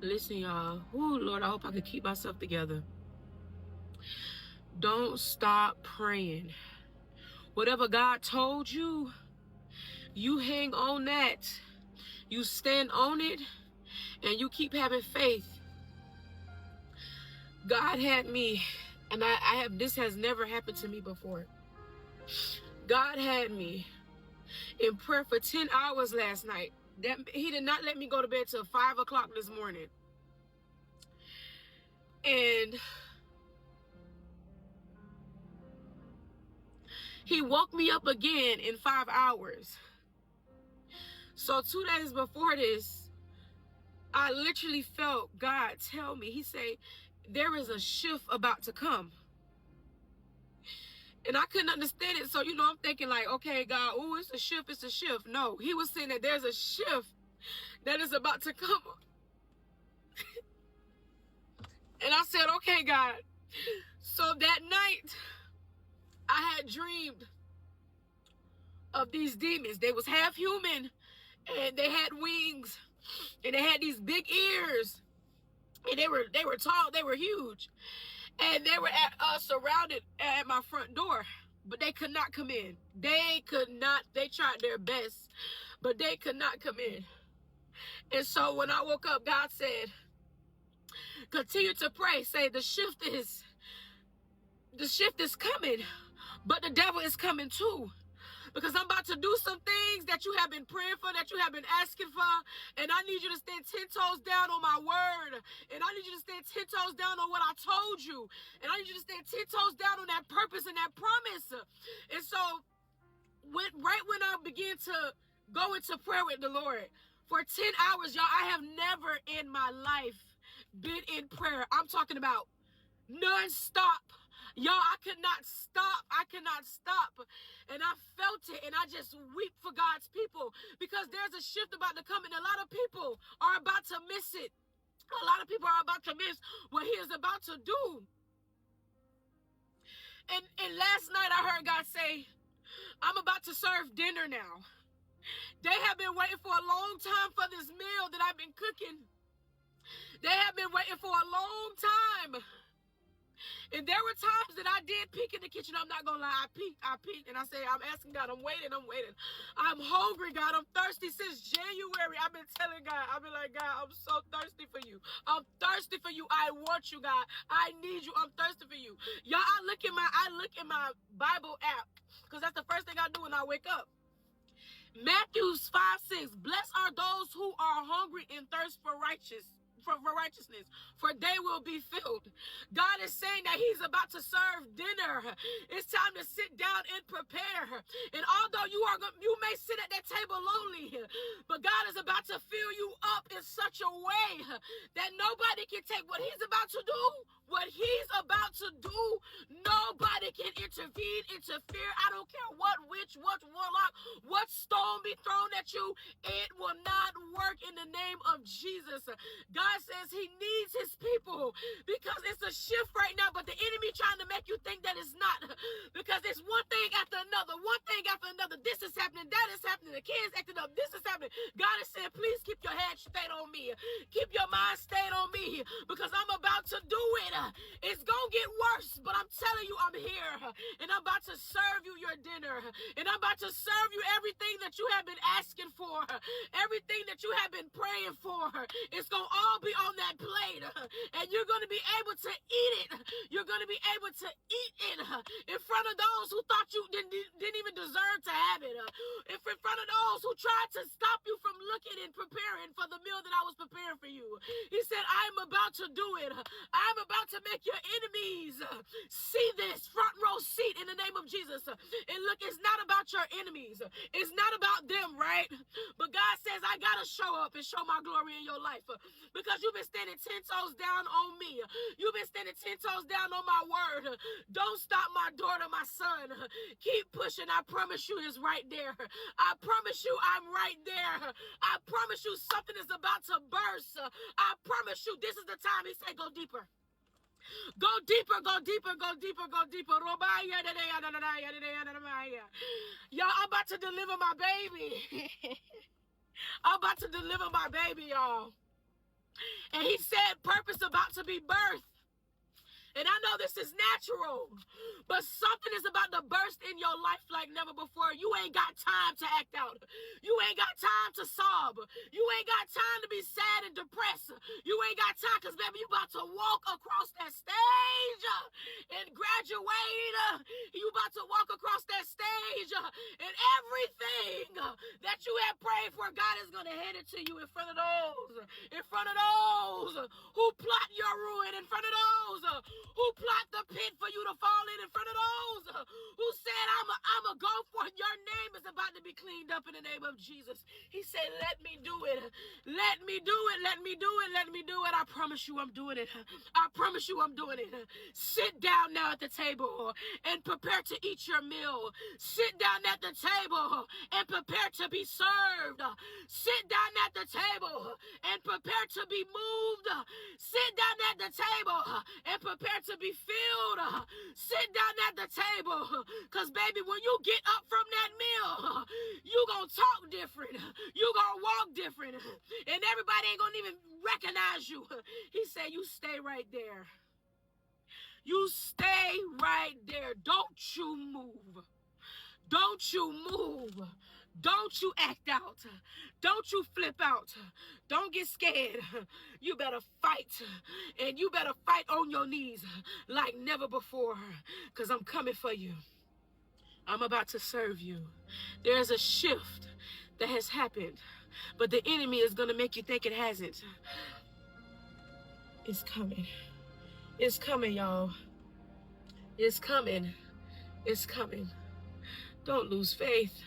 Listen, y'all. Oh, Lord, I hope I can keep myself together. Don't stop praying. Whatever God told you, you hang on that. You stand on it, and you keep having faith. God had me, and this has never happened to me before. God had me in prayer for 10 hours last night. He did not let me go to bed till 5 o'clock this morning. And he woke me up again in 5 hours. So 2 days before this, I literally felt God tell me, he said, there is a shift about to come. And I couldn't understand it. So, I'm thinking like, okay, God, oh, it's a shift, it's a shift. No, he was saying that there's a shift that is about to come. And I said, okay, God. So that night, I had dreamed of these demons. They was half human, and they had wings, and they had these big ears, and they were tall, they were huge, and they were surrounded at my front door, but they could not come in. They could not. They tried their best, but they could not come in. And so when I woke up, God said, continue to pray. Say the shift is coming, but the devil is coming too. Because I'm about to do some things that you have been praying for, that you have been asking for. And I need you to stand 10 toes down on my word. And I need you to stand 10 toes down on what I told you. And I need you to stand 10 toes down on that purpose and that promise. And so right when I began to go into prayer with the Lord for 10 hours, y'all, I have never in my life been in prayer. I'm talking about non-stop. Y'all, I could not stop. And I felt it, and I just weep for God's people, because there's a shift about to come, and a lot of people are about to miss it. A lot of people are about to miss what he is about to do. And last night I heard God say, I'm about to serve dinner now. They have been waiting for a long time for this meal that I've been cooking. They have been waiting for a long time. And there were times that I did peek in the kitchen. I'm not going to lie. I peeked. And I say, I'm asking God, I'm waiting. I'm hungry, God. I'm thirsty since January. I've been telling God, I've been like, God, I'm so thirsty for you. I'm thirsty for you. I want you, God. I need you. I'm thirsty for you. Y'all, I look in my Bible app, because that's the first thing I do when I wake up. Matthew 5:6. Blessed are those who are hungry and thirst for righteousness, for they will be filled. God is saying that he's about to serve dinner. It's time to sit down and prepare. And although you may sit at that table lonely, but God is about to fill you up in such a way that nobody can take what he's about to do. What he's about to do, nobody can interfere. I don't care what witch, what warlock, what stone be thrown at you. It will not work in the name of Jesus. God says he needs his people, because it's a shift right now, but the enemy trying to make you think that it's not, because it's one thing after another. This is happening, that is happening, the kids acting up, this is happening. God is saying, please keep your head stayed on me. Keep your mind stayed on me, because I'm about to do it. It's gonna get worse, but I'm telling you, I'm here, and I'm about to serve you your dinner, and I'm about to serve you everything that you have been asking for, everything that you have been praying for. It's gonna all be on that plate, and you're gonna be able to eat it. You're gonna be able to eat it in front of those who thought you didn't even deserve to have it. In front of those who tried to stop you from looking and preparing for the meal that I was preparing for you. He said, I'm about to do it. I'm about to make your enemies see this front row seat in the name of Jesus. And look, it's not about your enemies. It's not about them, right? But God says, I gotta show up and show my glory in your life, because you've been standing 10 toes down on me. You've been standing 10 toes down on my word. Don't stop, my daughter, my son. Keep pushing. I promise you it's right there. I promise you I'm right there. I promise you something is about to burst. I promise you this is the time. He said, go deeper. Go deeper, go deeper, go deeper, go deeper. Y'all, I'm about to deliver my baby. I'm about to deliver my baby, y'all. And he said purpose about to be birthed. And I know this is natural, but something is about to burst in your life like never before. You ain't got time to act out. You ain't got time to sob. You ain't got time to be sad and depressed. You ain't got time because, baby, you about to walk across that stage and graduate. You about to walk across that stage and everything that you have prayed for, God is going to hand it to you in front of those who plot your ruin, in front of those who plot the pit for you to fall in front of those who said, I'm a go for it. Your name is about to be cleaned up in the name of Jesus. He said, let me do it. Let me do it. Let me do it. Let me do it. I promise you I'm doing it. I promise you I'm doing it. Sit down now at the table and prepare to eat your meal. Sit down at the table and prepare to be served. Sit down at the table and prepare to be moved. Sit down at the table and prepare to be filled. Sit down at the table, because, baby, when you get up from that meal, you gonna talk different. You gonna walk different. And everybody ain't gonna even recognize you. He said, you stay right there. You stay right there. Don't you move. Don't you move. Don't you act out. Don't you flip out. Don't get scared. You better fight. And you better fight on your knees like never before. Because I'm coming for you. I'm about to serve you. There's a shift that has happened. But the enemy is going to make you think it hasn't. It's coming. It's coming, y'all. It's coming. It's coming. Don't lose faith.